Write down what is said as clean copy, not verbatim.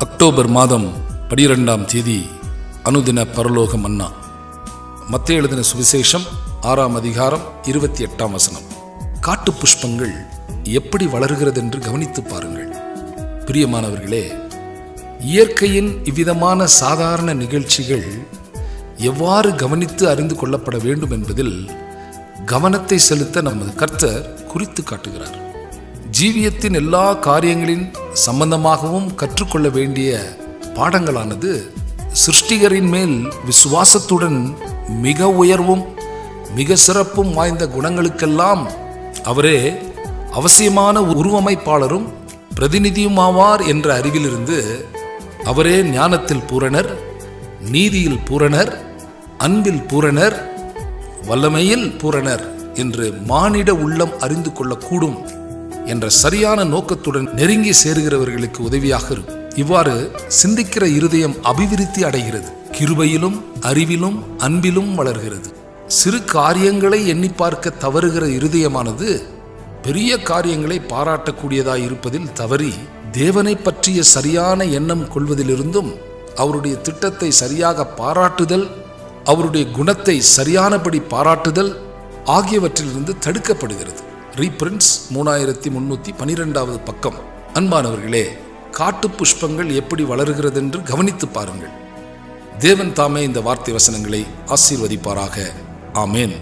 October மாதம் 12ஆம் தேதி அனுதின பரலோக மன்னா. மத்தேயு எழுதின சுவிசேஷம் 6ஆம் அதிகாரம் 28ஆம் வசனம். காட்டு புஷ்பங்கள் எப்படி வளர்கிறது என்று கவனித்து பாருங்கள். பிரியமானவர்களே, இயற்கையின் இவ்விதமான சாதாரண நிகழ்ச்சிகள் எவ்வாறு கவனித்து அறிந்து கொள்ளப்பட வேண்டும் என்பதில் கவனத்தை செலுத்த நமது கர்த்தர் குறித்து காட்டுகிறார். ஜீவியத்தின் எல்லா காரியங்களின் சம்பந்தமாகவும் கற்றுக்கொள்ள வேண்டிய பாடங்களானது சிருஷ்டிகரின் மேல் விசுவாசத்துடன் மிக உயர்வும் மிக சிறப்பும் வாய்ந்த குணங்களுக்கெல்லாம் அவரே அவசியமான உருவமைப்பாளரும் பிரதிநிதியுமாவார் என்ற அறிவிலிருந்து அவரே ஞானத்தில் பூரணர், நீதியில் பூரணர், அன்பில் பூரணர், வல்லமையில் பூரணர் என்று மானிட உள்ளம் அறிந்து கொள்ளக்கூடும் என்ற சரியான நோக்கத்துடன் நெருங்கி சேருகிறவர்களுக்கு உதவியாக இருக்கும். இவ்வாறு சிந்திக்கிற இருதயம் அபிவிருத்தி அடைகிறது, கிருபையிலும் அறிவிலும் அன்பிலும் வளர்கிறது. சிறு காரியங்களை எண்ணி பார்க்க தவறுகிற இருதயமானது பெரிய காரியங்களை பாராட்டக்கூடியதாய் இருப்பதில் தவறி தேவனை பற்றிய சரியான எண்ணம் கொள்வதிலிருந்தும் அவருடைய திட்டத்தை சரியாக பாராட்டுதல், அவருடைய குணத்தை சரியானபடி பாராட்டுதல் ஆகியவற்றிலிருந்து தடுக்கப்படுகிறது. ரீபிரிண்ட்ஸ் 3312வது பக்கம். அன்பானவர்களே, காட்டு புஷ்பங்கள் எப்படி வளர்கிறது என்று கவனித்து பாருங்கள். தேவன் தாமே இந்த வார்த்தை வசனங்களை ஆசீர்வதிப்பாராக. ஆமேன்.